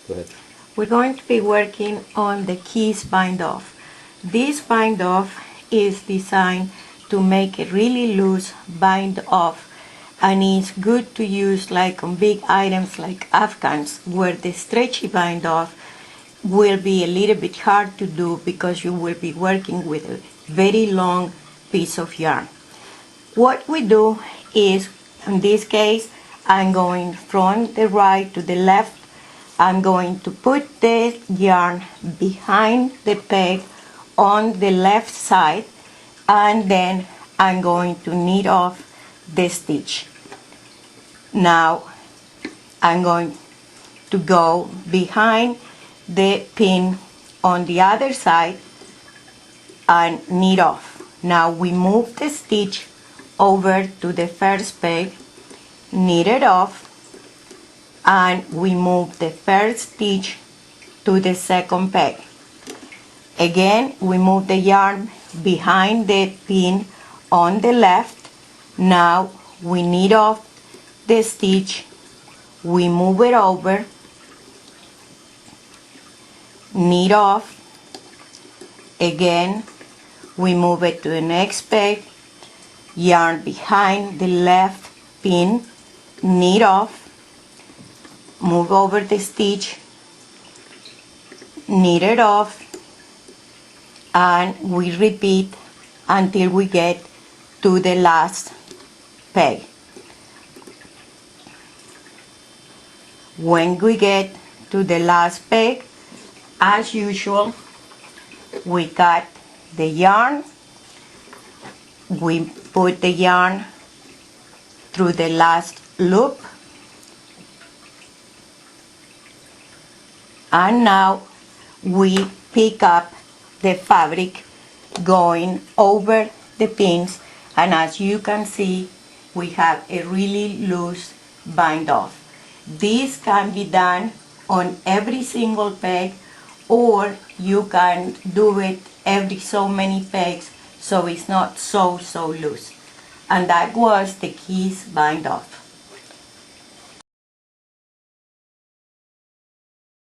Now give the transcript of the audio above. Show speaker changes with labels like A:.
A: Go ahead.
B: We're going to be working on the keys bind off. This bind off is designed to make a really loose bind off, and it's good to use like on big items like Afghans, where the stretchy bind off will be a little bit hard to do because you will be working with a very long piece of yarn. What we do is, in this case, I'm going from the right to the left. I'm going to put the yarn behind the peg on the left side, and then I'm going to knit off the stitch. Now I'm going to go behind the pin on the other side and knit off. Now we move the stitch over to the first peg, knit it off, and we move the first stitch to the second peg. Again, we move the yarn behind the pin on the left. Now we knit off the stitch, we move it over, knit off, again we move it to the next peg, yarn behind the left pin, knit off, move over the stitch, knit it off, and we repeat until we get to the last peg. When we get to the last peg, as usual, we cut the yarn, we put the yarn through the last loop, and now we pick up the fabric going over the pins, and as you can see, we have a really loose bind off. This can be done on every single peg, or you can do it every so many pegs so it's not so loose. And that was the keys bind off.